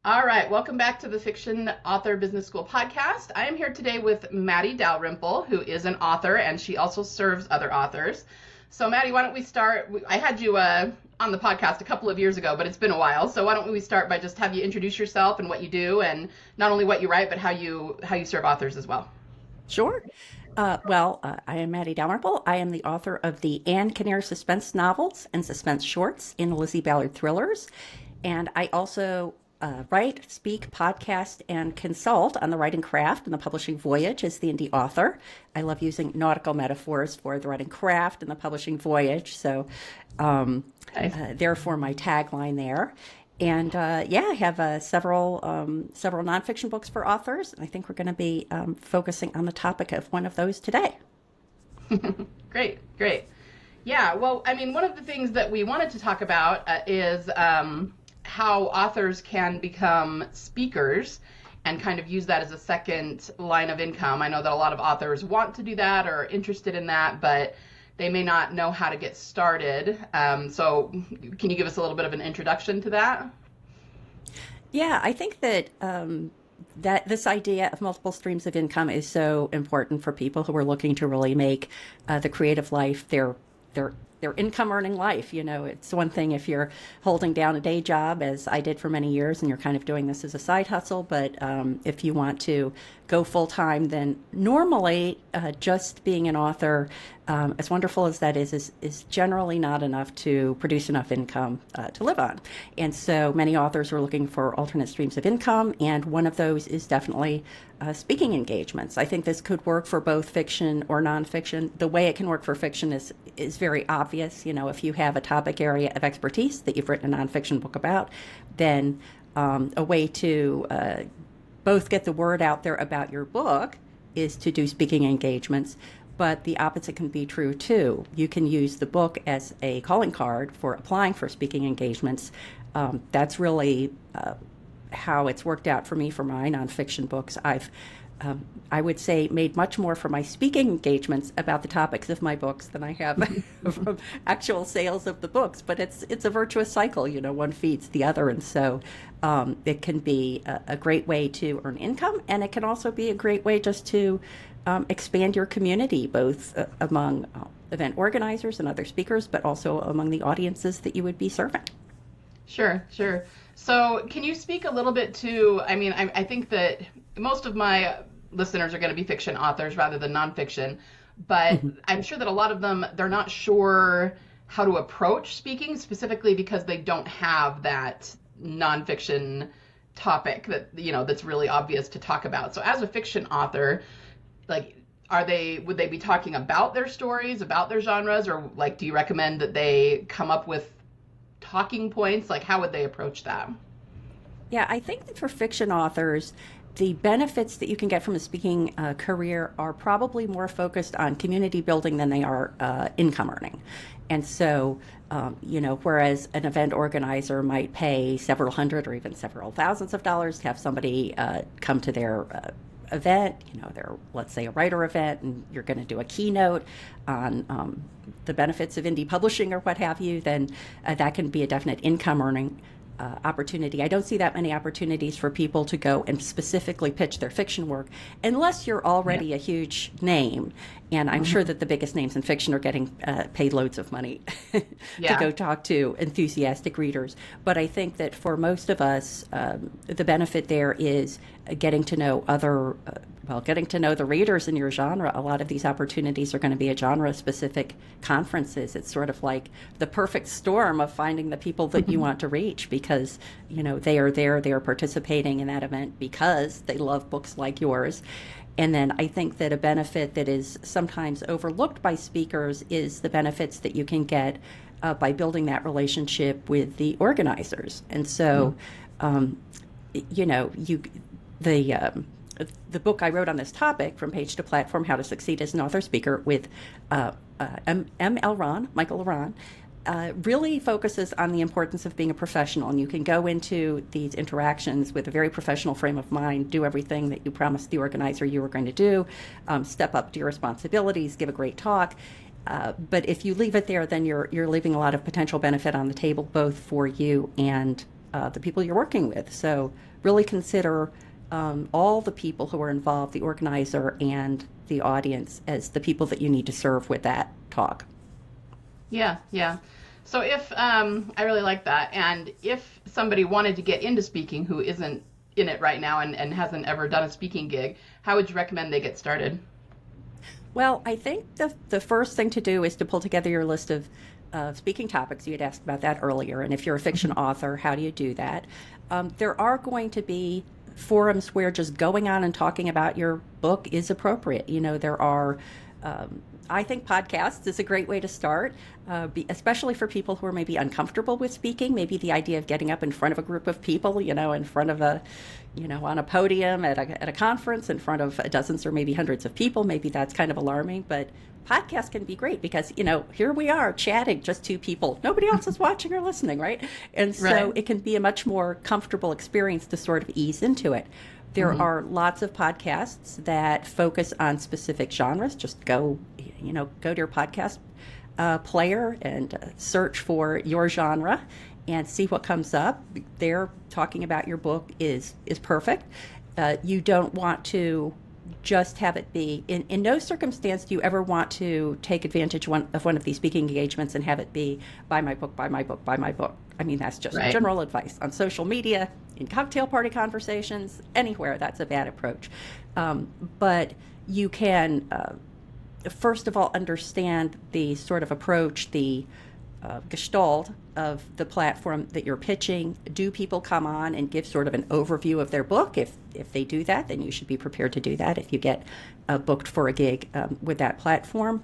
All right, welcome back to the Fiction Author Business School podcast. I am here today with Matty Dalrymple, who is an author, and she also serves other authors. So, Matty, why don't we start? I had you on the podcast a couple of years ago, but it's been a while. So, why don't we start by just have you introduce yourself and what you do, and not only what you write, but how you serve authors as well. Sure. I am Matty Dalrymple. I am the author of the Anne Kinnear suspense novels and suspense shorts in Lizzie Ballard thrillers. And I also write, speak, podcast, and consult on the writing craft and the publishing voyage as the indie author. I love using nautical metaphors for the writing craft and the publishing voyage. So therefore my tagline there. And I have several nonfiction books for authors. And I think we're going to be focusing on the topic of one of those today. Great, great. Yeah, well, I mean, one of the things that we wanted to talk about is how authors can become speakers and kind of use that as a second line of income. I know that a lot of authors want to do that or are interested in that, but they may not know how to get started. So can you give us a little bit of an introduction to that? Yeah, I think that that this idea of multiple streams of income is so important for people who are looking to really make the creative life their income earning life. You know, it's one thing if you're holding down a day job, as I did for many years, and you're kind of doing this as a side hustle. But if you want to go full time, then normally just being an author, as wonderful as that is generally not enough to produce enough income to live on. And so many authors are looking for alternate streams of income, and one of those is definitely speaking engagements. I think this could work for both fiction or nonfiction. The way it can work for fiction is very obvious. You know, if you have a topic area of expertise that you've written a nonfiction book about, then a way to both get the word out there about your book is to do speaking engagements. But the opposite can be true too. You can use the book as a calling card for applying for speaking engagements. That's really how it's worked out for me for my nonfiction books. I've, I would say, made much more for my speaking engagements about the topics of my books than I have from actual sales of the books. But it's a virtuous cycle, you know, one feeds the other. And so it can be a great way to earn income, and it can also be a great way just to expand your community, both among event organizers and other speakers, but also among the audiences that you would be serving. Sure, sure. So can you speak a little bit to, I mean, I think that most of my listeners are going to be fiction authors rather than nonfiction, but I'm sure that a lot of them, they're not sure how to approach speaking, specifically because they don't have that nonfiction topic that, you know, that's really obvious to talk about. So as a fiction author, like, would they be talking about their stories, about their genres, or like, do you recommend that they come up with talking points? Like, how would they approach that? Yeah, I think that for fiction authors, the benefits that you can get from a speaking career are probably more focused on community building than they are income earning. And so, you know, whereas an event organizer might pay several hundred or even several thousands of dollars to have somebody come to their event, you know, they're, let's say, a writer event, and you're going to do a keynote on the benefits of indie publishing or what have you, then that can be a definite income earning opportunity. I don't see that many opportunities for people to go and specifically pitch their fiction work unless you're already a huge name. And I'm sure that the biggest names in fiction are getting paid loads of money to go talk to enthusiastic readers. But I think that for most of us, the benefit there is getting to know getting to know the readers in your genre. A lot of these opportunities are going to be at genre-specific conferences. It's sort of like the perfect storm of finding the people that you want to reach, because, you know, they are there, they are participating in that event because they love books like yours. And then I think that a benefit that is sometimes overlooked by speakers is the benefits that you can get by building that relationship with the organizers. And so, you know, the book I wrote on this topic, From Page to Platform, How to Succeed as an Author Speaker, with Michael Ron, really focuses on the importance of being a professional. And you can go into these interactions with a very professional frame of mind, do everything that you promised the organizer you were going to do, step up to your responsibilities, give a great talk. But if you leave it there, then you're leaving a lot of potential benefit on the table, both for you and the people you're working with. So really consider all the people who are involved, the organizer and the audience, as the people that you need to serve with that talk. Yeah, yeah. So if I really like that, and if somebody wanted to get into speaking who isn't in it right now and hasn't ever done a speaking gig, how would you recommend they get started? Well, I think the first thing to do is to pull together your list of speaking topics. You had asked about that earlier. And if you're a fiction author, how do you do that? There are going to be forums where just going on and talking about your book is appropriate. You know, there are, I think podcasts is a great way to start, especially for people who are maybe uncomfortable with speaking. Maybe the idea of getting up in front of a group of people, you know, in front of on a podium at a conference in front of dozens or maybe hundreds of people, maybe that's kind of alarming. But podcasts can be great because, you know, here we are chatting, just two people. Nobody else is watching or listening, right? And so It can be a much more comfortable experience to sort of ease into it. There are lots of podcasts that focus on specific genres. Just go to your podcast player and search for your genre and see what comes up. There, talking about your book is perfect. You don't want to just have it be, in no circumstance do you ever want to take advantage of one of these speaking engagements and have it be, buy my book, buy my book, buy my book. I mean, that's just general advice. On social media, in cocktail party conversations, anywhere, that's a bad approach. But you can, first of all, understand the sort of approach, the gestalt of the platform that you're pitching. Do people come on and give sort of an overview of their book? If they do that, then you should be prepared to do that if you get booked for a gig with that platform.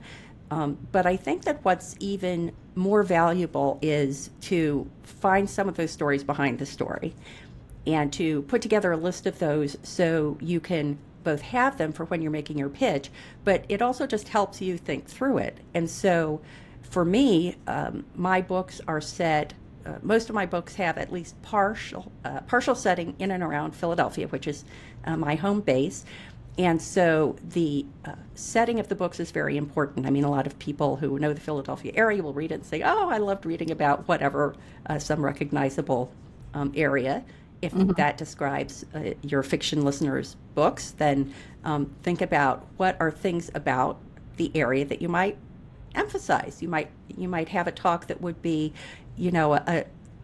But I think that what's even more valuable is to find some of those stories behind the story and to put together a list of those so you can both have them for when you're making your pitch, but it also just helps you think through it. And so for me, my books are set, most of my books have at least partial setting in and around Philadelphia, which is my home base. And so the setting of the books is very important. I mean, a lot of people who know the Philadelphia area will read it and say, oh, I loved reading about whatever, some recognizable area. If that describes your fiction listeners' books, then think about what are things about the area that you might emphasize. You might have a talk that would be, you know,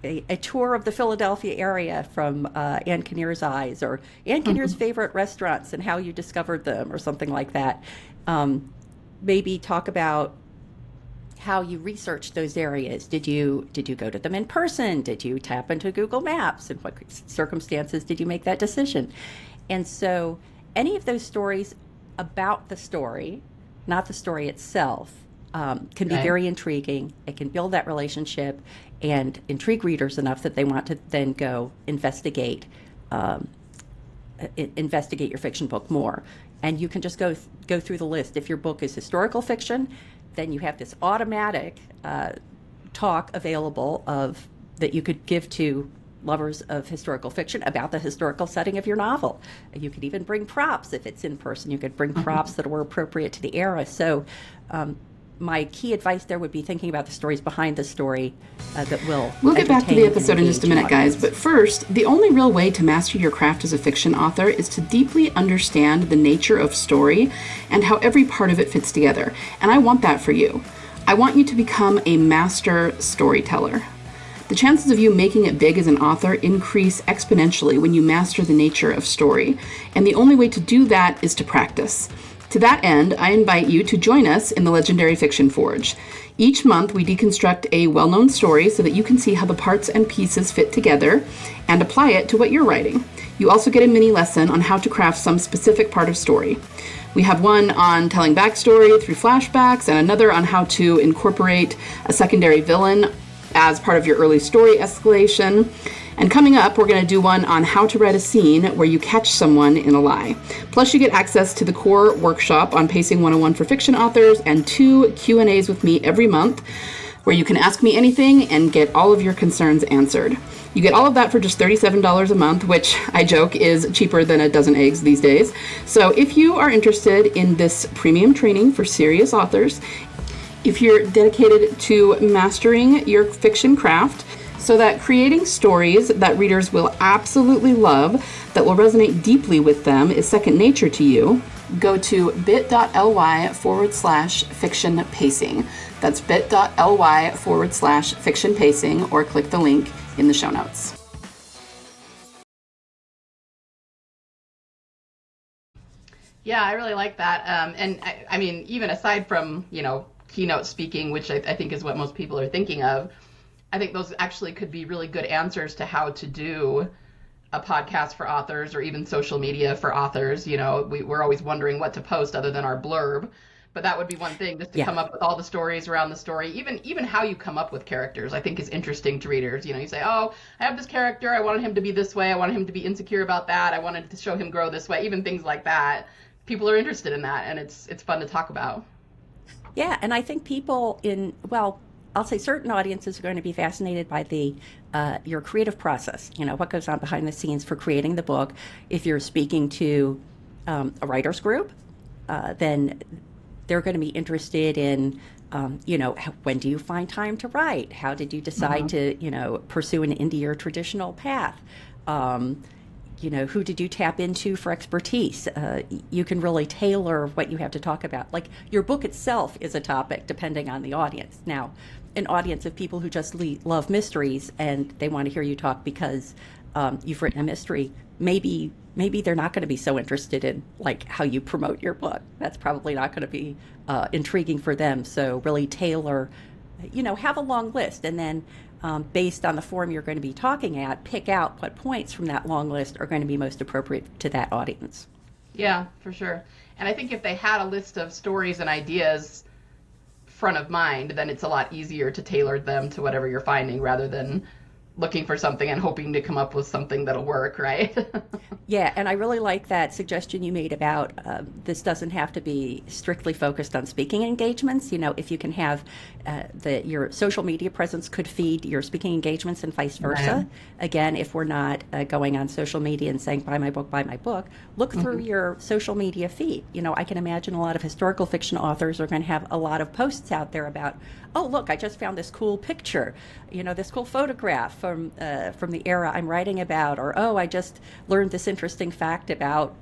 a tour of the Philadelphia area from Ann Kinnear's eyes, or Ann Kinnear's favorite restaurants and how you discovered them, or something like that. Maybe talk about how you researched those areas. Did you go to them in person? Did you tap into Google Maps? In what circumstances did you make that decision? And so any of those stories about the story, not the story itself, can be very intriguing. It can build that relationship and intrigue readers enough that they want to then go investigate your fiction book more. And you can just go through the list. If your book is historical fiction, then you have this automatic talk available that you could give to lovers of historical fiction about the historical setting of your novel. You could even bring props if it's in person. You could bring props that were appropriate to the era. So my key advice there would be thinking about the stories behind the story that will We'll get back to the episode in just a minute, guys. But first, the only real way to master your craft as a fiction author is to deeply understand the nature of story and how every part of it fits together. And I want that for you. I want you to become a master storyteller. The chances of you making it big as an author increase exponentially when you master the nature of story. And the only way to do that is to practice. To that end, I invite you to join us in the Legendary Fiction Forge. Each month, we deconstruct a well-known story so that you can see how the parts and pieces fit together and apply it to what you're writing. You also get a mini lesson on how to craft some specific part of story. We have one on telling backstory through flashbacks and another on how to incorporate a secondary villain as part of your early story escalation. And coming up, we're going to do one on how to write a scene where you catch someone in a lie. Plus, you get access to the core workshop on Pacing 101 for fiction authors and 2 Q&As with me every month, where you can ask me anything and get all of your concerns answered. You get all of that for just $37 a month, which I joke is cheaper than a dozen eggs these days. So if you are interested in this premium training for serious authors, if you're dedicated to mastering your fiction craft, So that creating stories that readers will absolutely love, that will resonate deeply with them, is second nature to you, go to bit.ly/fiction pacing. That's bit.ly/fiction pacing, or click the link in the show notes. Yeah, I really like that. And I mean, even aside from, keynote speaking, which I think is what most people are thinking of, I think those actually could be really good answers to how to do a podcast for authors, or even social media for authors. We're always wondering what to post other than our blurb. But that would be one thing, just to come up with all the stories around the story. Even how you come up with characters, I think, is interesting to readers. You say, oh, I have this character, I wanted him to be this way, I wanted him to be insecure about that, I wanted to show him grow this way, even things like that. People are interested in that, and it's fun to talk about. Yeah, and I think people I'll say certain audiences are going to be fascinated by your creative process. What goes on behind the scenes for creating the book. If you're speaking to a writer's group, then they're going to be interested in, when do you find time to write? How did you decide to, pursue an indie or traditional path? Who did you tap into for expertise? You can really tailor what you have to talk about. Like, your book itself is a topic depending on the audience. Now, an audience of people who just love mysteries and they want to hear you talk because you've written a mystery, maybe they're not going to be so interested in how you promote your book. That's probably not going to be intriguing for them. So really tailor, have a long list, and then based on the form you're going to be talking at, pick out what points from that long list are going to be most appropriate to that audience. Yeah, for sure. And I think if they had a list of stories and ideas front of mind, then it's a lot easier to tailor them to whatever you're finding, rather than looking for something and hoping to come up with something that'll work, right? Yeah, and I really like that suggestion you made about this doesn't have to be strictly focused on speaking engagements. If you can have your social media presence could feed your speaking engagements and vice versa. Right. Again, if we're not going on social media and saying, buy my book, look through your social media feed. I can imagine a lot of historical fiction authors are going to have a lot of posts out there about, oh, look, I just found this cool picture, this cool photograph from the era I'm writing about, or, oh, I just learned this interesting fact about,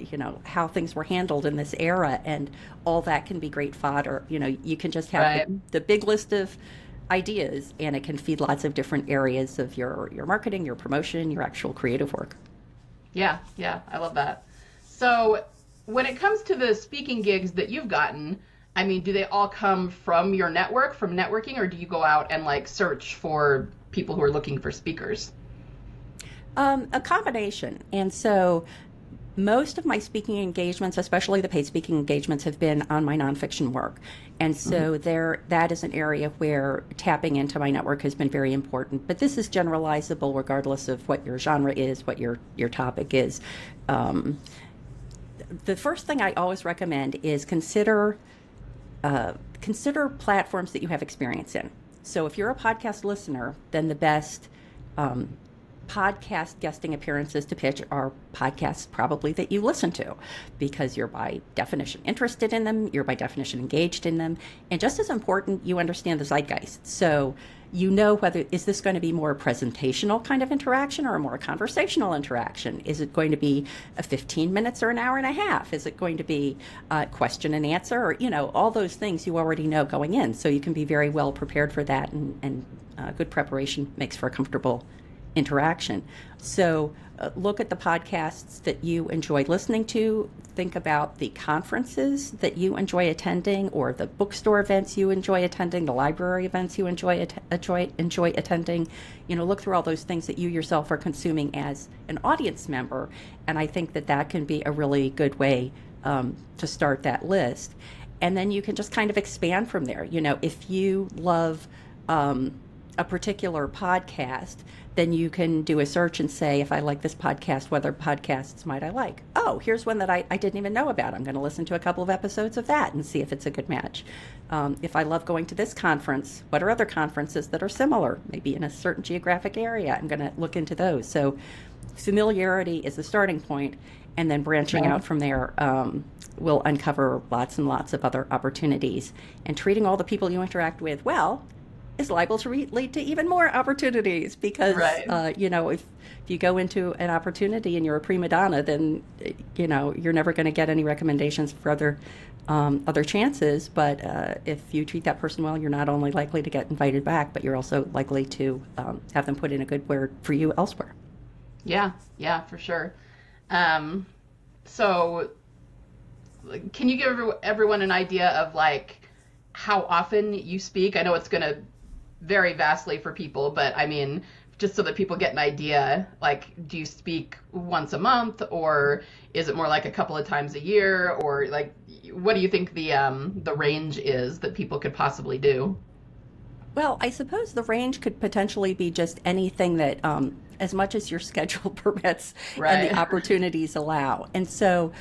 how things were handled in this era, and all that can be great fodder. You can just have Right. the big list of ideas, and it can feed lots of different areas of your marketing, your promotion, your actual creative work. Yeah, I love that. So when it comes to the speaking gigs that you've gotten, I mean, do they all come from your network, from networking, or do you go out and search for people who are looking for speakers? A combination. And so most of my speaking engagements, especially the paid speaking engagements, have been on my nonfiction work. And so that is an area where tapping into my network has been very important. But this is generalizable regardless of what your genre is, what your topic is. The first thing I always recommend is consider platforms that you have experience in. So if you're a podcast listener, then the best podcast guesting appearances to pitch are podcasts probably that you listen to, because you're by definition interested in them, you're by definition engaged in them, and just as important, you understand the zeitgeist. So whether, is this going to be more a presentational kind of interaction or a more conversational interaction? Is it going to be a 15 minutes or an hour and a half? Is it going to be a question and answer? Or, all those things you already know going in. So you can be very well prepared for that, and good preparation makes for a comfortable interaction. So look at the podcasts that you enjoy listening to. Think about the conferences that you enjoy attending, or the bookstore events you enjoy attending, the library events you enjoy attending. Look through all those things that you yourself are consuming as an audience member, and I think that can be a really good way to start that list. And then you can just kind of expand from there. If you love a particular podcast, then you can do a search and say, if I like this podcast, what other podcasts might I like? Oh, here's one that I didn't even know about. I'm going to listen to a couple of episodes of that and see if it's a good match. If I love going to this conference, what are other conferences that are similar, maybe in a certain geographic area? I'm going to look into those. So familiarity is the starting point, and then branching out from there will uncover lots and lots of other opportunities. And treating all the people you interact with well is liable to lead to even more opportunities because, Right. if you go into an opportunity and you're a prima donna, then, you're never going to get any recommendations for other chances. But if you treat that person well, you're not only likely to get invited back, but you're also likely to have them put in a good word for you elsewhere. Yeah, yeah, for sure. So can you give everyone an idea of like how often you speak? I know it's going to vary vastly for people, but I mean, just so that people get an idea, like, do you speak once a month, or is it more like a couple of times a year, or like, what do you think the range is that people could possibly do? Well, I suppose the range could potentially be just anything that, as much as your schedule permits and the Right. opportunities allow. And so,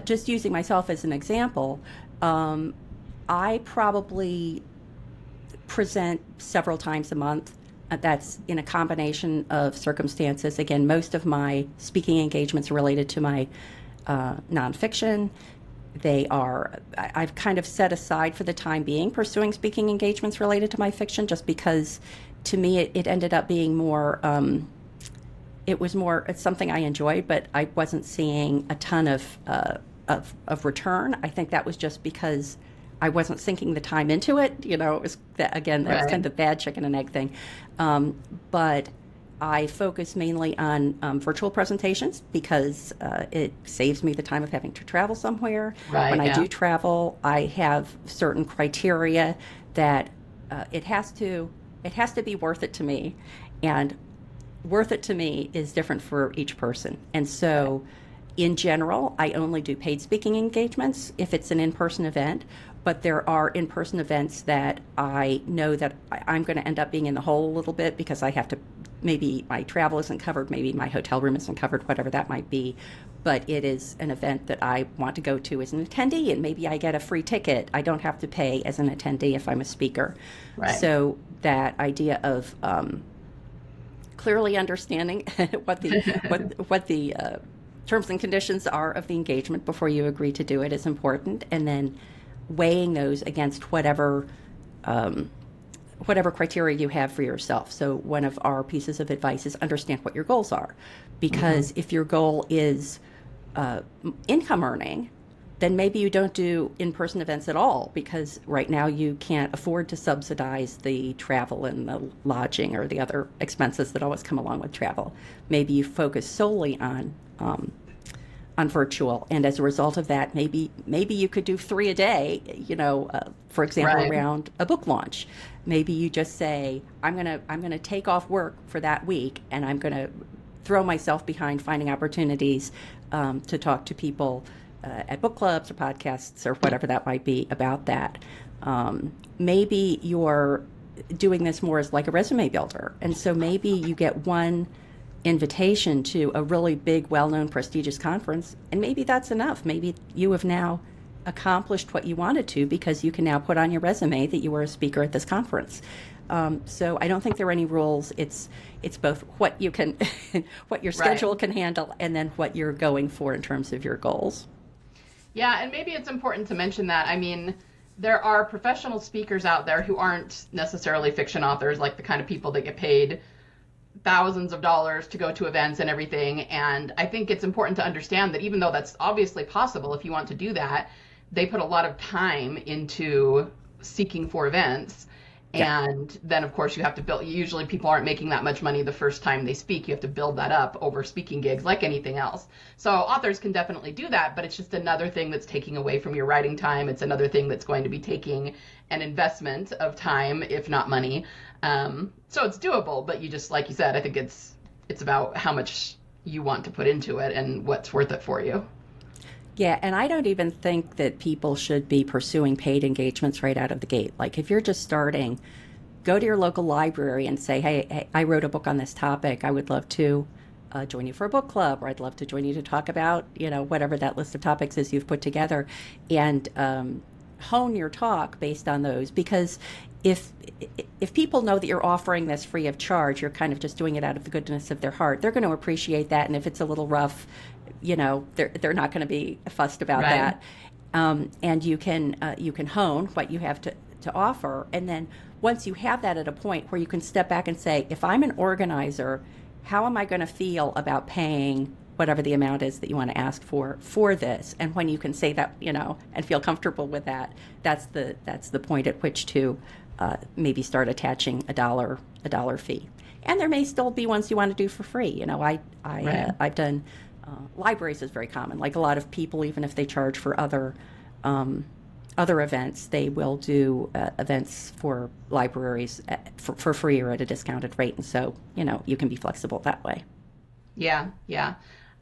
just using myself as an example, I probably present several times a month. That's in a combination of circumstances. Again, most of my speaking engagements are related to my nonfiction. I've kind of set aside for the time being pursuing speaking engagements related to my fiction just because to me it ended up being more, it's something I enjoyed, but I wasn't seeing a ton of return. I think that was just because I wasn't sinking the time into it. It was again, that's Right. kind of the bad chicken and egg thing. But I focus mainly on virtual presentations because it saves me the time of having to travel somewhere. Right, When I yeah. do travel, I have certain criteria that it has to be worth it to me, and worth it to me is different for each person. And so, in general, I only do paid speaking engagements if it's an in-person event. But there are in-person events that I know that I'm going to end up being in the hole a little bit because I have to, maybe my travel isn't covered, maybe my hotel room isn't covered, whatever that might be. But it is an event that I want to go to as an attendee, and maybe I get a free ticket. I don't have to pay as an attendee if I'm a speaker. Right. So that idea of clearly understanding what the terms and conditions are of the engagement before you agree to do it is important, and then weighing those against whatever criteria you have for yourself. So one of our pieces of advice is understand what your goals are, because if your goal is income earning, then maybe you don't do in-person events at all, because right now you can't afford to subsidize the travel and the lodging or the other expenses that always come along with travel. Maybe you focus solely on virtual, and as a result of that, maybe you could do 3 a day. For example, Right. around a book launch. Maybe you just say, I'm gonna take off work for that week, and I'm gonna throw myself behind finding opportunities to talk to people at book clubs or podcasts or whatever that might be about that. Maybe you're doing this more as like a resume builder, and so maybe you get one invitation to a really big, well-known, prestigious conference, and maybe that's enough. Maybe you have now accomplished what you wanted to because you can now put on your resume that you were a speaker at this conference. So I don't think there are any rules. It's both what you can, what your schedule can handle, and then what you're going for in terms of your goals. Yeah, and maybe it's important to mention that. I mean, there are professional speakers out there who aren't necessarily fiction authors, like the kind of people that get paid thousands of dollars to go to events and everything. And I think it's important to understand that even though that's obviously possible if you want to do that, they put a lot of time into seeking for events. Yeah. And then, of course, you have to build. Usually, people aren't making that much money the first time they speak. You have to build that up over speaking gigs, like anything else. So, authors can definitely do that, but it's just another thing that's taking away from your writing time. It's another thing that's going to be taking an investment of time, if not money. So it's doable, but you just, like you said, I think it's about how much you want to put into it and what's worth it for you. Yeah, and I don't even think that people should be pursuing paid engagements right out of the gate. Like if you're just starting, go to your local library and say, hey, I wrote a book on this topic. I would love to join you for a book club, or I'd love to join you to talk about, whatever that list of topics is you've put together, and hone your talk based on those. Because if people know that you're offering this free of charge, you're kind of just doing it out of the goodness of their heart. They're going to appreciate that, and if it's a little rough, they're not going to be fussed about Right. that. And you can hone what you have to offer. And then once you have that at a point where you can step back and say, if I'm an organizer, how am I going to feel about paying whatever the amount is that you want to ask for this? And when you can say that, and feel comfortable with that, that's the point at which to maybe start attaching a dollar fee. And there may still be ones you want to do for free. I've done libraries is very common. Like a lot of people, even if they charge for other events, they will do events for libraries for free or at a discounted rate. And so, you can be flexible that way. Yeah, yeah.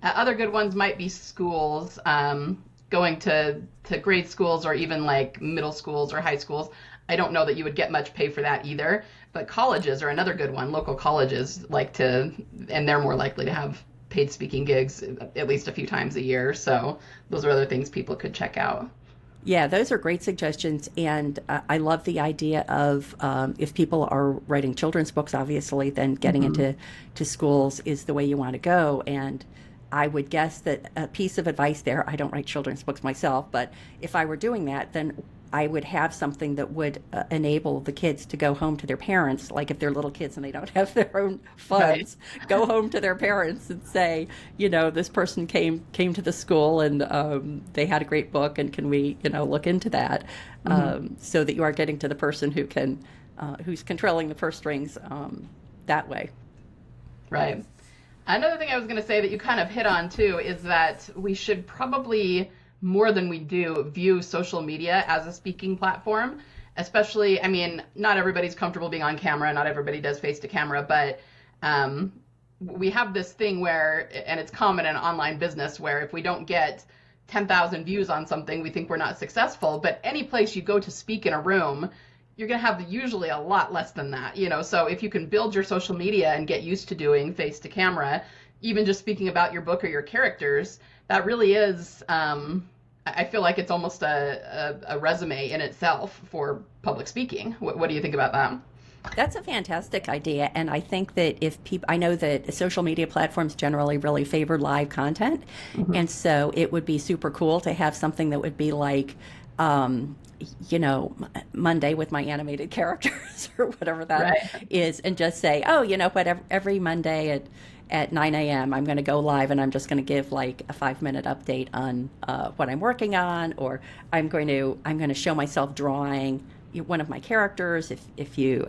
Other good ones might be schools, going to grade schools or even like middle schools or high schools. I don't know that you would get much pay for that either, but colleges are another good one. Local colleges and they're more likely to have paid speaking gigs at least a few times a year. So those are other things people could check out. Yeah, those are great suggestions. And I love the idea of if people are writing children's books, obviously, then getting into schools is the way you want to go. And I would guess that a piece of advice there, I don't write children's books myself, but if I were doing that, then I would have something that would enable the kids to go home to their parents, like if they're little kids and they don't have their own funds, right. Go home to their parents and say, this person came to the school and they had a great book, and can we, look into that, so that you are getting to the person who can, who's controlling the purse strings that way. Right. Another thing I was going to say that you kind of hit on too is that we should probably, more than we do, view social media as a speaking platform. Especially, not everybody's comfortable being on camera, not everybody does face to camera, but we have this thing where, and it's common in online business, where if we don't get 10,000 views on something, we think we're not successful. But any place you go to speak in a room, you're going to have usually a lot less than that, So if you can build your social media and get used to doing face to camera, even just speaking about your book or your characters, that really is, I feel like it's almost a resume in itself for public speaking. What do you think about that? That's a fantastic idea. And I think that I know that social media platforms generally really favor live content. And so it would be super cool to have something that would be like, Monday with my animated characters or whatever that is, and just say, every Monday at 9 a.m. I'm going to go live and I'm just going to give like a 5-minute update on what I'm working on, or I'm going to show myself drawing one of my characters if you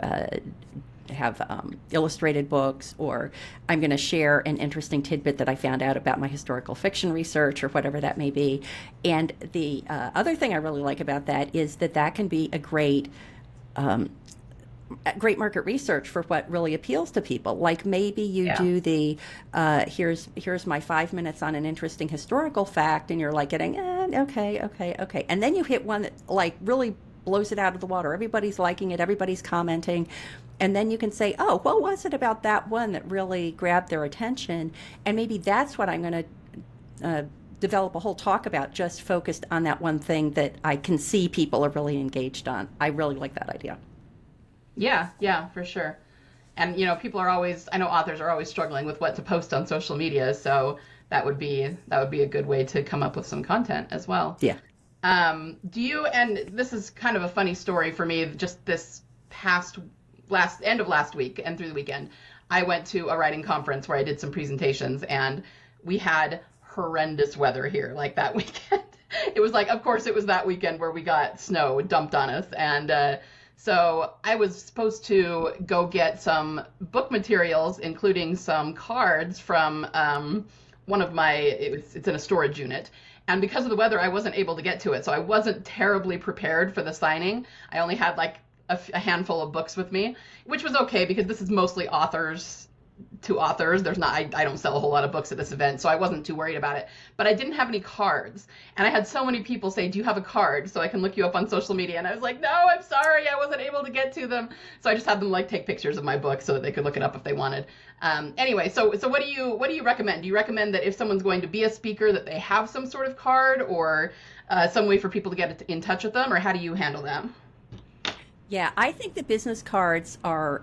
have illustrated books, or I'm going to share an interesting tidbit that I found out about my historical fiction research or whatever that may be. And the other thing I really like about that is that can be a great market research for what really appeals to people. Like maybe you do the here's my 5 minutes on an interesting historical fact, and you're like getting okay, and then you hit one that like really blows it out of the water. Everybody's liking it, everybody's commenting, and then you can say, oh, what was it about that one that really grabbed their attention? And maybe that's what I'm going to develop a whole talk about, just focused on that one thing that I can see people are really engaged on. I really like that idea. Yeah, for sure. And, people are always, I know authors are always struggling with what to post on social media. So that would be a good way to come up with some content as well. Yeah. And this is kind of a funny story for me, just this end of last week and through the weekend, I went to a writing conference where I did some presentations, and we had horrendous weather here like that weekend. It was like, of course it was that weekend where we got snow dumped on us. And, so I was supposed to go get some book materials, including some cards from one of it's in a storage unit. And because of the weather, I wasn't able to get to it. So I wasn't terribly prepared for the signing. I only had like a handful of books with me, which was okay because this is mostly authors to authors. I don't sell a whole lot of books at this event, so I wasn't too worried about it. But I didn't have any cards. And I had so many people say, do you have a card so I can look you up on social media? And I was like, no, I'm sorry, I wasn't able to get to them. So I just had them like take pictures of my book so that they could look it up if they wanted. Anyway, so what do you recommend? Do you recommend that if someone's going to be a speaker that they have some sort of card, or some way for people to get in touch with them, or how do you handle that? Yeah, I think the business cards are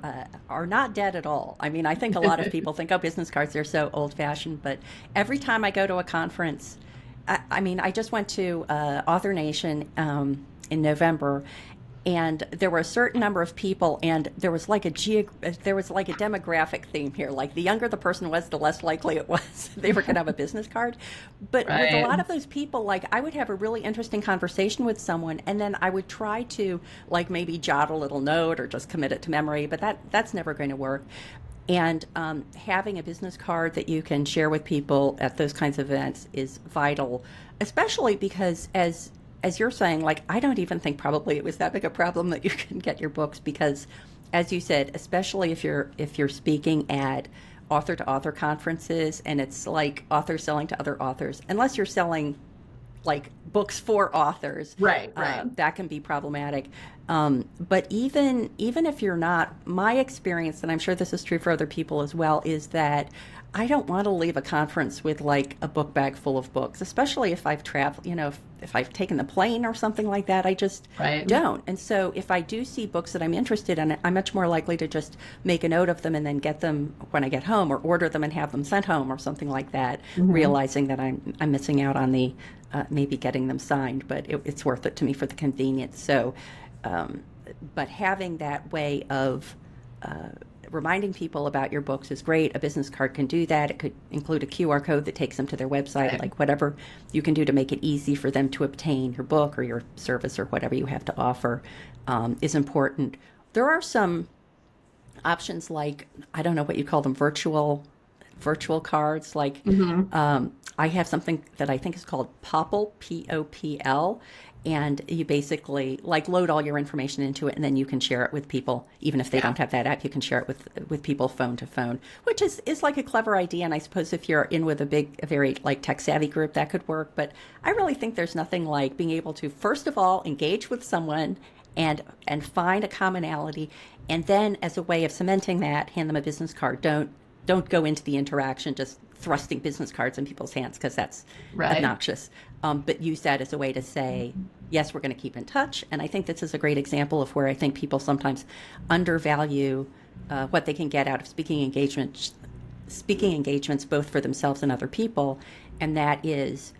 not dead at all. I think a lot of people think, oh, business cards, they're so old-fashioned. But every time I go to a conference, I just went to Author Nation in November, And there were a certain number of people, and there was like a demographic theme here. Like the younger the person was, the less likely it was they were going to have a business card. But with a lot of those people, like I would have a really interesting conversation with someone, and then I would try to like maybe jot a little note or just commit it to memory, but that's never going to work. And having a business card that you can share with people at those kinds of events is vital, especially because as you're saying, like, I don't even think probably it was that big a problem that you can get your books because, as you said, especially if you're speaking at author to author conferences and it's like authors selling to other authors, unless you're selling like books for authors, right. That can be problematic. But even if you're not, my experience, and I'm sure this is true for other people as well, is that I don't want to leave a conference with like a book bag full of books, especially if I've traveled, if I've taken the plane or something like that. I just don't. And so if I do see books that I'm interested in, I'm much more likely to just make a note of them and then get them when I get home, or order them and have them sent home or something like that, realizing that I'm missing out on the maybe getting them signed, but it's worth it to me for the convenience. So, but having that way of reminding people about your books is great. A business card can do that. It could include a QR code that takes them to their website, like whatever you can do to make it easy for them to obtain your book or your service or whatever you have to offer is important. There are some options like, I don't know what you call them, virtual cards. Like I have something that I think is called Popl, Popl. And you basically like load all your information into it, and then you can share it with people. Even if they don't have that app, you can share it with people phone to phone, which is like a clever idea. And I suppose if you're in with a very like tech savvy group, that could work. But I really think there's nothing like being able to, first of all, engage with someone and find a commonality, and then as a way of cementing that, hand them a business card. Don't go into the interaction just thrusting business cards in people's hands, because that's obnoxious. But use that as a way to say, yes, we're going to keep in touch. And I think this is a great example of where I think people sometimes undervalue what they can get out of speaking engagements, both for themselves and other people. And that is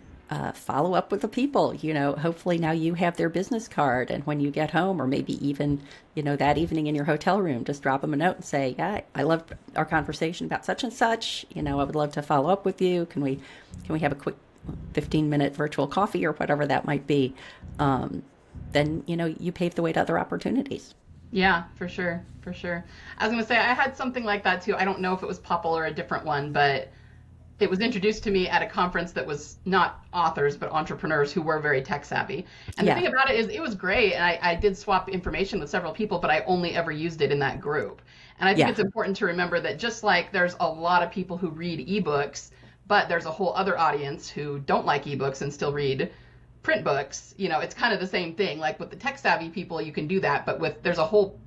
follow up with the people. Hopefully now you have their business card, and when you get home, or maybe even that evening in your hotel room, just drop them a note and say, yeah, I loved our conversation about such and such. I would love to follow up with you. Can we have a quick 15-minute virtual coffee or whatever that might be? Then you pave the way to other opportunities. Yeah, for sure. I was going to say, I had something like that too. I don't know if it was Popl or a different one, but it was introduced to me at a conference that was not authors, but entrepreneurs who were very tech savvy. And the thing about it is, it was great. And I did swap information with several people, but I only ever used it in that group. And I think it's important to remember that just like there's a lot of people who read ebooks, but there's a whole other audience who don't like ebooks and still read print books, it's kind of the same thing. Like with the tech savvy people, you can do that, but there's a whole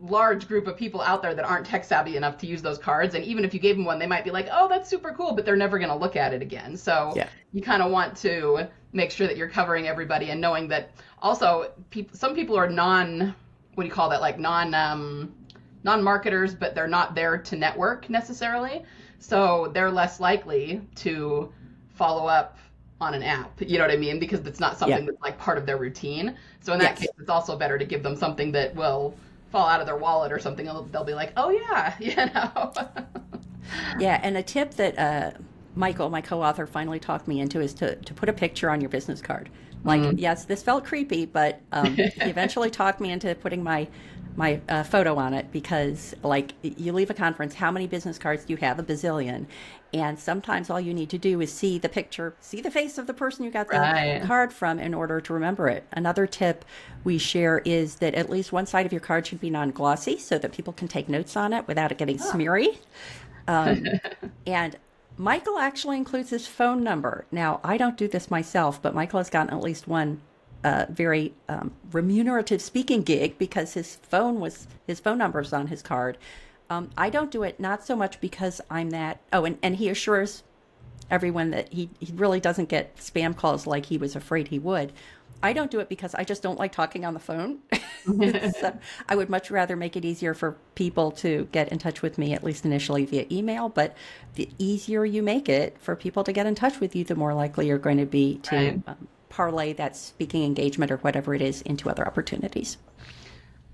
large group of people out there that aren't tech savvy enough to use those cards. And even if you gave them one, they might be like, oh, that's super cool, but they're never going to look at it again. So you kind of want to make sure that you're covering everybody, and knowing that also some people are non-marketers, but they're not there to network necessarily. So they're less likely to follow up on an app, you know what I mean? Because it's not something that's like part of their routine. So in that case, it's also better to give them something that will fall out of their wallet or something. They'll be like, oh yeah, Yeah, and a tip that Michael, my co-author, finally talked me into is to put a picture on your business card. Like, yes, this felt creepy, but he eventually talked me into putting my photo on it, because like you leave a conference, how many business cards do you have? A bazillion. And sometimes all you need to do is see the picture, see the face of the person you got the card from in order to remember it. Another tip we share is that at least one side of your card should be non-glossy so that people can take notes on it without it getting smeary. And Michael actually includes his phone number. Now, I don't do this myself, but Michael has gotten at least one very remunerative speaking gig because his phone number's on his card. I don't do it, not so much because I'm that. Oh, and he assures everyone that he really doesn't get spam calls like he was afraid he would. I don't do it because I just don't like talking on the phone. So I would much rather make it easier for people to get in touch with me, at least initially via email. But the easier you make it for people to get in touch with you, the more likely you're going to be to parlay that speaking engagement or whatever it is into other opportunities.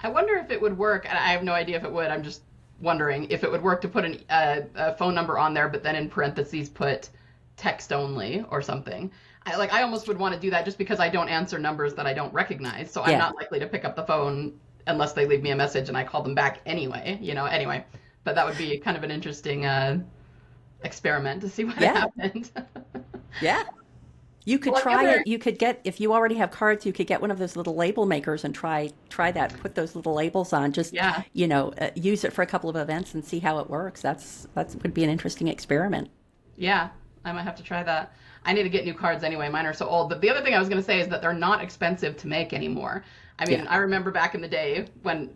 I wonder if it would work, and I have no idea if it would. I'm just wondering if it would work to put a phone number on there, but then in parentheses put text only or something. I almost would want to do that just because I don't answer numbers that I don't recognize. So I'm not likely to pick up the phone unless they leave me a message and I call them back anyway, anyway. But that would be kind of an interesting experiment to see what happened. Yeah. You could try it. You could get, if you already have cards, you could get one of those little label makers and try that. Put those little labels on. Just use it for a couple of events and see how it works. That would be an interesting experiment. Yeah, I might have to try that. I need to get new cards anyway. Mine are so old. But the other thing I was going to say is that they're not expensive to make anymore. I mean, I remember back in the day when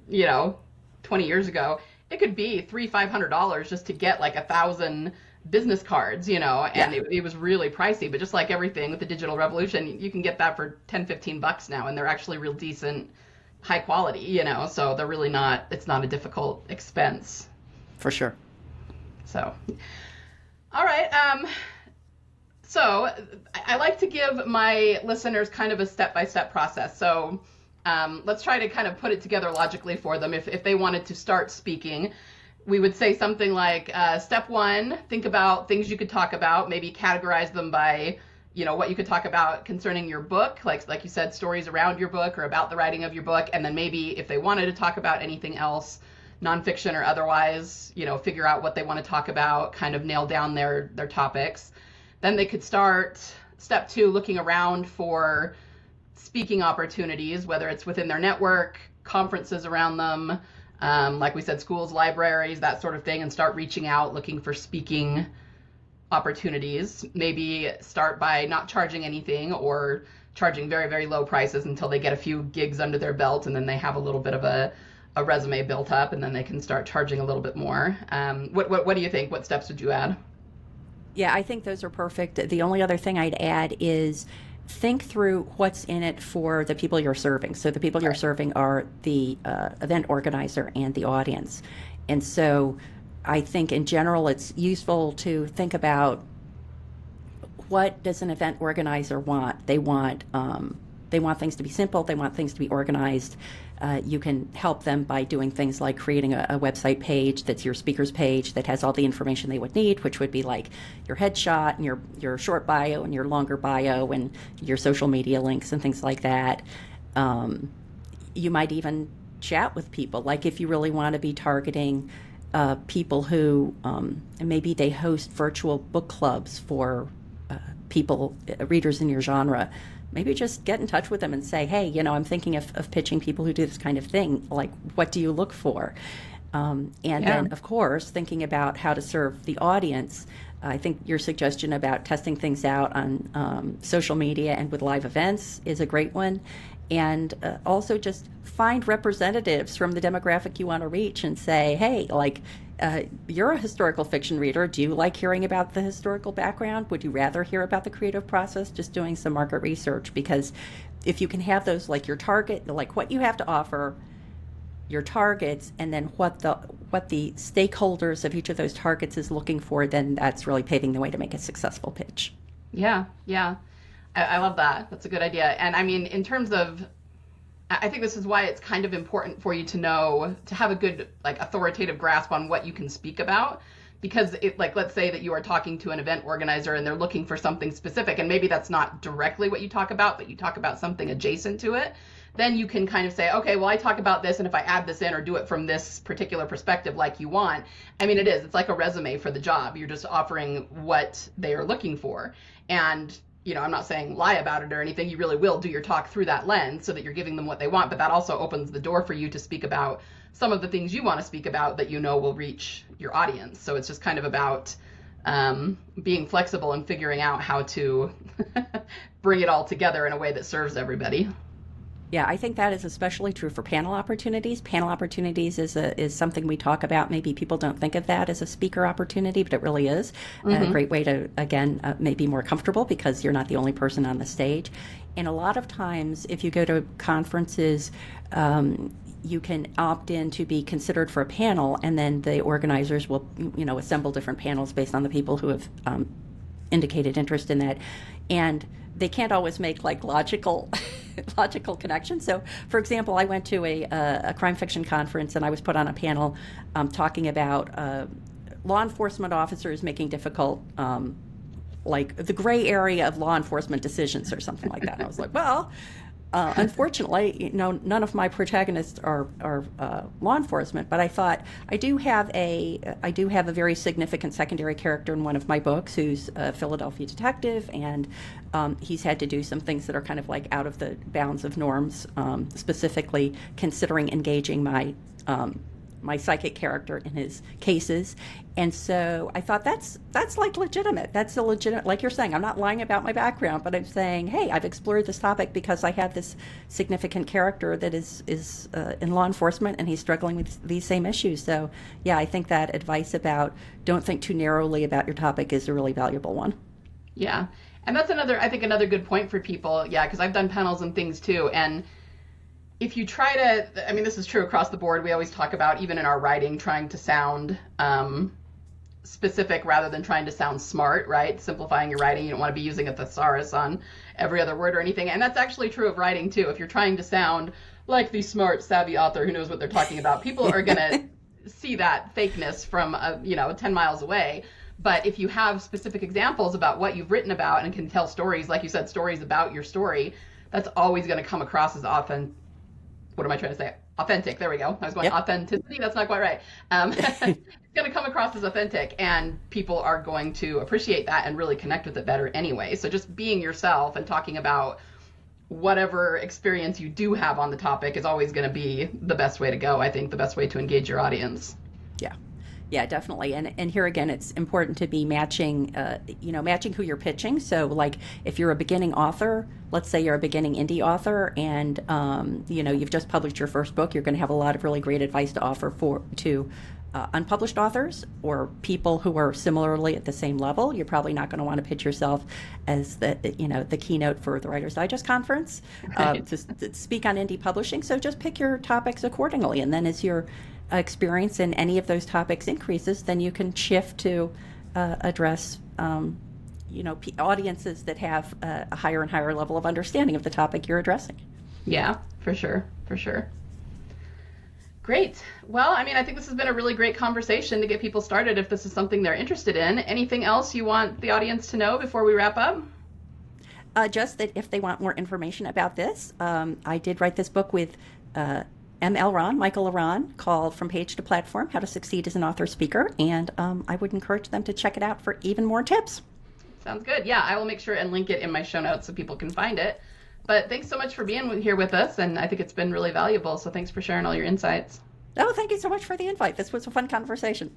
20 years ago, it could be $300-$500 just to get like 1,000 business cards, and it was really pricey. But just like everything with the digital revolution, you can get that for $10-15 now, and they're actually real decent, high quality, so they're really not, it's not a difficult expense. For sure. So, all right. So I like to give my listeners kind of a step-by-step process. So let's try to kind of put it together logically for them. If they wanted to start speaking, we would say something like, step one, think about things you could talk about, maybe categorize them by, what you could talk about concerning your book, like you said, stories around your book or about the writing of your book. And then maybe if they wanted to talk about anything else, nonfiction or otherwise, figure out what they want to talk about, kind of nail down their topics. Then they could start step two, looking around for speaking opportunities, whether it's within their network, conferences around them, like we said, schools, libraries, that sort of thing, and start reaching out, looking for speaking opportunities. Maybe start by not charging anything or charging very, very low prices until they get a few gigs under their belt, and then they have a little bit of a resume built up, and then they can start charging a little bit more. What do you think? What steps would you add? Yeah, I think those are perfect. The only other thing I'd add is think through what's in it for the people you're serving. So the people you're serving are the event organizer and the audience. And so I think in general, it's useful to think about, what does an event organizer want? They want things to be simple. They want things to be organized. You can help them by doing things like creating a website page that's your speaker's page that has all the information they would need, which would be like your headshot and your short bio and your longer bio and your social media links and things like that. You might even chat with people, like if you really want to be targeting people who maybe they host virtual book clubs for people, readers in your genre. Maybe just get in touch with them and say, hey, I'm thinking of pitching people who do this kind of thing. Like, what do you look for? Then, of course, thinking about how to serve the audience. I think your suggestion about testing things out on social media and with live events is a great one. And also just find representatives from the demographic you want to reach and say, hey, you're a historical fiction reader. Do you like hearing about the historical background? Would you rather hear about the creative process? Just doing some market research, because if you can have those, like your target, like what you have to offer, your targets, and then what the stakeholders of each of those targets is looking for, then that's really paving the way to make a successful pitch. Yeah. I love that. That's a good idea. And I mean, in terms of, I think this is why it's kind of important for you to have a good, authoritative grasp on what you can speak about. Because let's say that you are talking to an event organizer and they're looking for something specific, and maybe that's not directly what you talk about, but you talk about something adjacent to it. Then you can kind of say, okay, well, I talk about this, and if I add this in or do it from this particular perspective like you want, I mean, it's like a resume for the job. You're just offering what they are looking for. And I'm not saying lie about it or anything. You really will do your talk through that lens so that you're giving them what they want, but that also opens the door for you to speak about some of the things you want to speak about that will reach your audience. So it's just kind of about being flexible and figuring out how to bring it all together in a way that serves everybody. Yeah, I think that is especially true for panel opportunities. Panel opportunities is something we talk about. Maybe people don't think of that as a speaker opportunity, but it really is a great way to, again, maybe more comfortable because you're not the only person on the stage. And a lot of times, if you go to conferences, you can opt in to be considered for a panel, and then the organizers will, assemble different panels based on the people who have indicated interest in that. And they can't always make like logical logical connections. So, for example, I went to a crime fiction conference and I was put on a panel talking about law enforcement officers making difficult, like the gray area of law enforcement decisions or something like that. And I was like, well, unfortunately, none of my protagonists are law enforcement, but I thought I do have a very significant secondary character in one of my books who's a Philadelphia detective, and he's had to do some things that are kind of like out of the bounds of norms, specifically considering engaging my psychic character in his cases. And so I thought that's like legitimate. That's a legitimate, like you're saying, I'm not lying about my background, but I'm saying, hey, I've explored this topic because I have this significant character that is in law enforcement and he's struggling with these same issues. So yeah, I think that advice about don't think too narrowly about your topic is a really valuable one. Yeah. And that's another good point for people. Yeah, because I've done panels and things too. And if you try to, I mean, this is true across the board. We always talk about, even in our writing, trying to sound specific rather than trying to sound smart, right? Simplifying your writing. You don't want to be using a thesaurus on every other word or anything. And that's actually true of writing too. If you're trying to sound like the smart, savvy author who knows what they're talking about, people are going to see that fakeness from 10 miles away. But if you have specific examples about what you've written about and can tell stories, like you said, stories about your story, that's always going to come across as often. What am I trying to say? Authentic. There we go. I was going Yep. Authenticity. That's not quite right. It's going to come across as authentic, and people are going to appreciate that and really connect with it better anyway. So just being yourself and talking about whatever experience you do have on the topic is always going to be the best way to go. I think the best way to engage your audience. Yeah. Yeah, definitely. And here again, it's important to be matching who you're pitching. So like if you're a beginning author, let's say you're a beginning indie author and, you've just published your first book, you're going to have a lot of really great advice to offer to unpublished authors or people who are similarly at the same level. You're probably not going to want to pitch yourself as the keynote for the Writers Digest conference to speak on indie publishing. So just pick your topics accordingly. And then as your experience in any of those topics increases, then you can shift to address audiences that have a higher and higher level of understanding of the topic you're addressing. Yeah, for sure. Great. Well, I mean, I think this has been a really great conversation to get people started if this is something they're interested in. Anything else you want the audience to know before we wrap up? Just that if they want more information about this, I did write this book with Michael Ron, called From Page to Platform, How to Succeed as an Author Speaker, and I would encourage them to check it out for even more tips. Sounds good. Yeah, I will make sure and link it in my show notes so people can find it. But thanks so much for being here with us, and I think it's been really valuable, so thanks for sharing all your insights. Oh, thank you so much for the invite. This was a fun conversation.